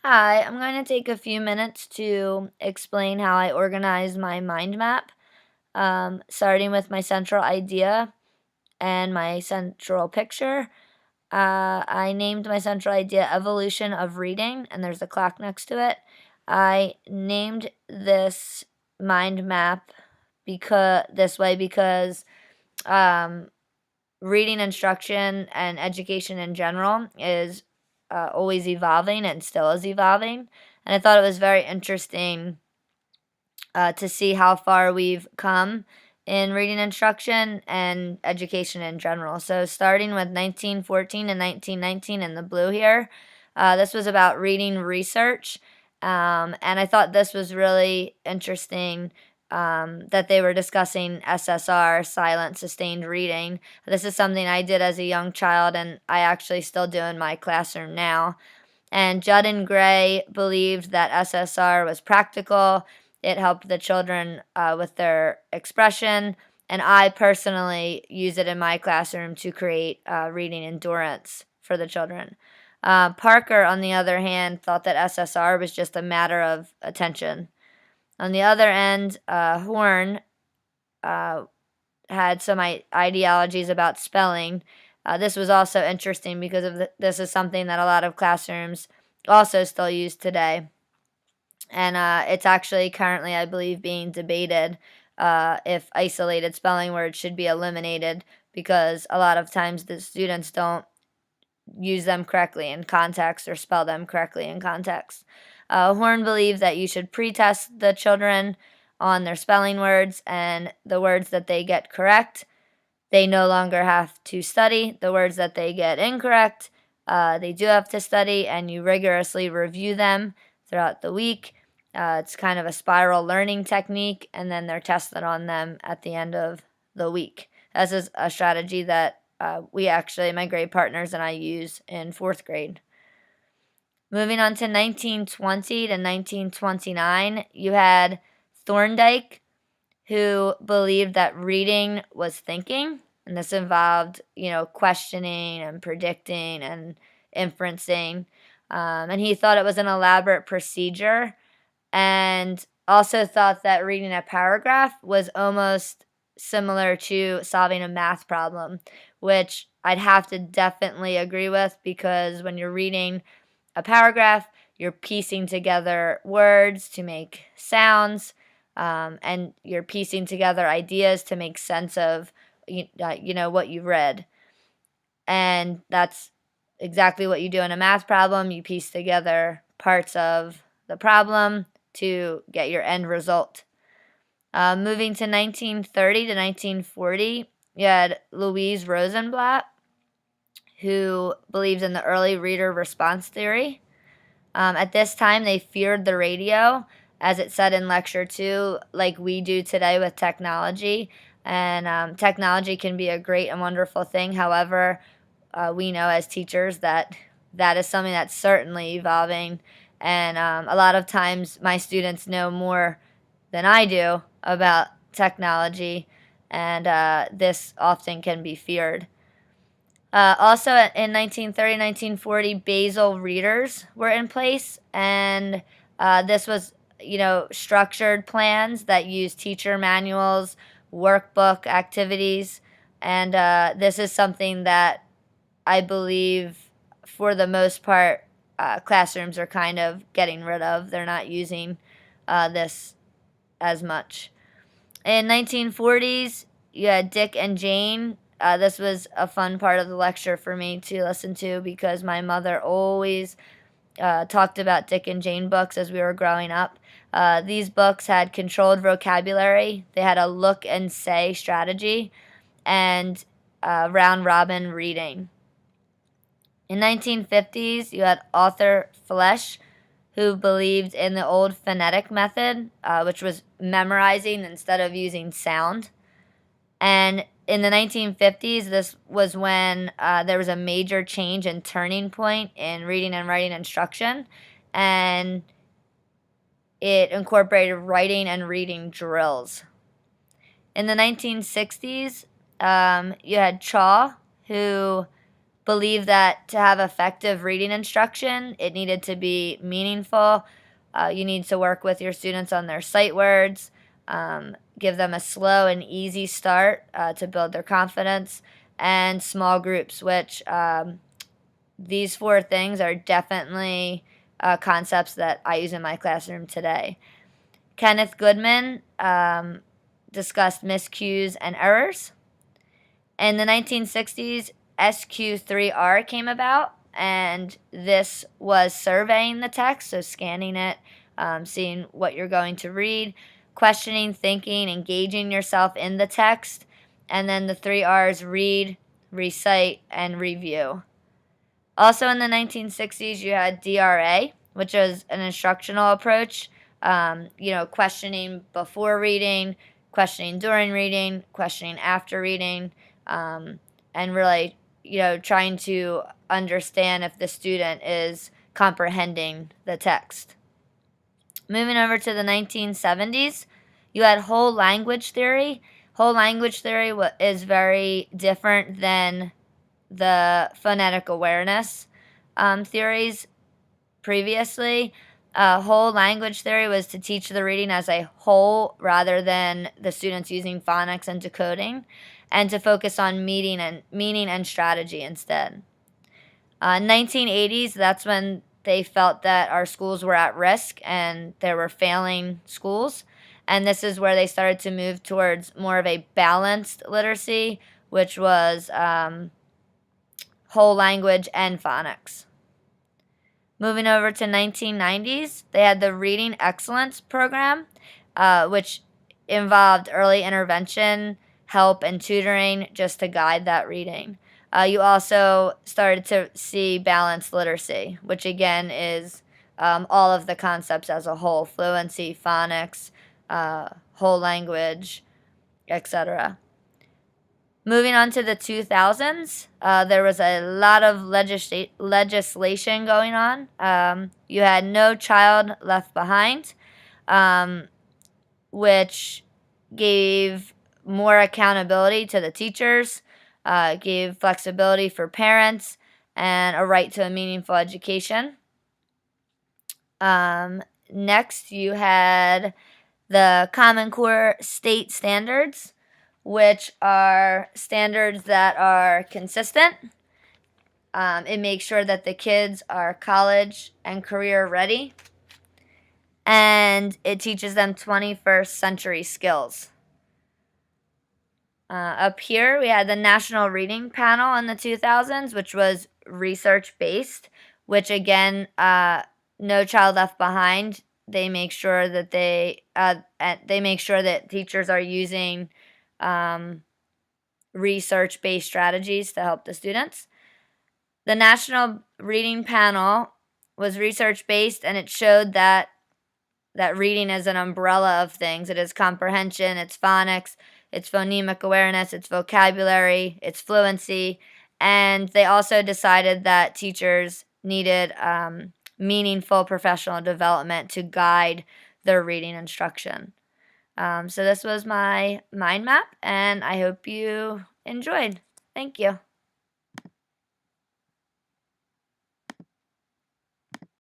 Hi, I'm going to take a few minutes to explain how I organize my mind map, starting with my central idea and my central picture. I named my central idea Evolution of Reading, and there's a clock next to it. I named this mind map because um, reading instruction and education in general is always evolving and still is evolving. And I thought it was very interesting to see how far we've come in reading instruction and education in general. So, starting with 1914 and 1919 in the blue here, this was about reading research. And I thought this was really interesting that they were discussing SSR, silent sustained reading. This is something I did as a young child, and I actually still do in my classroom now. And Judd and Gray believed that SSR was practical. It helped the children with their expression. And I personally use it in my classroom to create reading endurance for the children. Parker, on the other hand, thought that SSR was just a matter of attention. On the other end, Horn uh, had some ideologies about spelling. This was also interesting because this is something that a lot of classrooms also still use today. And it's actually currently, I believe, being debated if isolated spelling words should be eliminated because a lot of times the students don't use them correctly in context or spell them correctly in context. Horn believes that you should pre-test the children on their spelling words and the words that they get correct. They no longer have to study. The words that they get incorrect, they do have to study, and you rigorously review them throughout the week. It's kind of a spiral learning technique, and then they're tested on them at the end of the week. This is a strategy that my grade partners and I use in fourth grade. Moving on to 1920 to 1929, you had Thorndike, who believed that reading was thinking, and this involved, questioning and predicting and inferencing. And he thought it was an elaborate procedure and also thought that reading a paragraph was almost similar to solving a math problem, which I'd have to definitely agree with because when you're reading a paragraph, you're piecing together words to make sounds, and you're piecing together ideas to make sense of what you read. And that's exactly what you do in a math problem. You piece together parts of the problem to get your end result. Moving to 1930 to 1940, you had Louise Rosenblatt, who believes in the early reader response theory. At this time, they feared the radio, as it said in lecture 2, like we do today with technology. And technology can be a great and wonderful thing. However, we know as teachers that that is something that's certainly evolving. And a lot of times, my students know more than I do about technology, and this often can be feared. Also, in 1930, 1940, basal readers were in place, and this was, structured plans that use teacher manuals, workbook activities, and this is something that I believe, for the most part, classrooms are kind of getting rid of. They're not using this as much. In 1940s, you had Dick and Jane. This was a fun part of the lecture for me to listen to because my mother always talked about Dick and Jane books as we were growing up. These books had controlled vocabulary. They had a look and say strategy and round robin reading. In 1950s, you had Arthur Flesch, who believed in the old phonetic method, which was memorizing instead of using sound. And in the 1950s, this was when there was a major change and turning point in reading and writing instruction, and it incorporated writing and reading drills. In the 1960s, you had Chaw, who believed that to have effective reading instruction, it needed to be meaningful. You need to work with your students on their sight words, give them a slow and easy start to build their confidence, and small groups, which these four things are definitely concepts that I use in my classroom today. Kenneth Goodman discussed miscues and errors. In the 1960s, SQ3R came about, and this was surveying the text, so scanning it, seeing what you're going to read, questioning, thinking, engaging yourself in the text, and then the three R's: read, recite, and review. Also in the 1960s, you had DRA, which was an instructional approach, questioning before reading, questioning during reading, questioning after reading, and really, trying to understand if the student is comprehending the text. Moving over to the 1970s, you had whole language theory. Whole language theory is very different than the phonetic awareness theories previously. Whole language theory was to teach the reading as a whole rather than the students using phonics and decoding, and to focus on meaning and strategy instead. 1980s, that's when they felt that our schools were at risk and there were failing schools. And this is where they started to move towards more of a balanced literacy, which was whole language and phonics. Moving over to 1990s, they had the Reading Excellence Program, which involved early intervention, help, and tutoring just to guide that reading. You also started to see balanced literacy, which again is all of the concepts as a whole: fluency, phonics, whole language, etc. Moving on to the 2000s, there was a lot of legislation going on. You had No Child Left Behind, which gave more accountability to the teachers, gave flexibility for parents, and a right to a meaningful education. Next, you had the Common Core state standards, which are standards that are consistent. It makes sure that the kids are college and career ready, and it teaches them 21st century skills. Up here, we had the National Reading Panel in the 2000s, which was research-based, which again, No Child Left Behind, they make sure that teachers are using research-based strategies to help the students. The National Reading Panel was research-based, and it showed that reading is an umbrella of things. It is comprehension, it's phonics, it's phonemic awareness, it's vocabulary, it's fluency, and they also decided that teachers needed meaningful professional development to guide their reading instruction. So this was my mind map, and I hope you enjoyed. Thank you.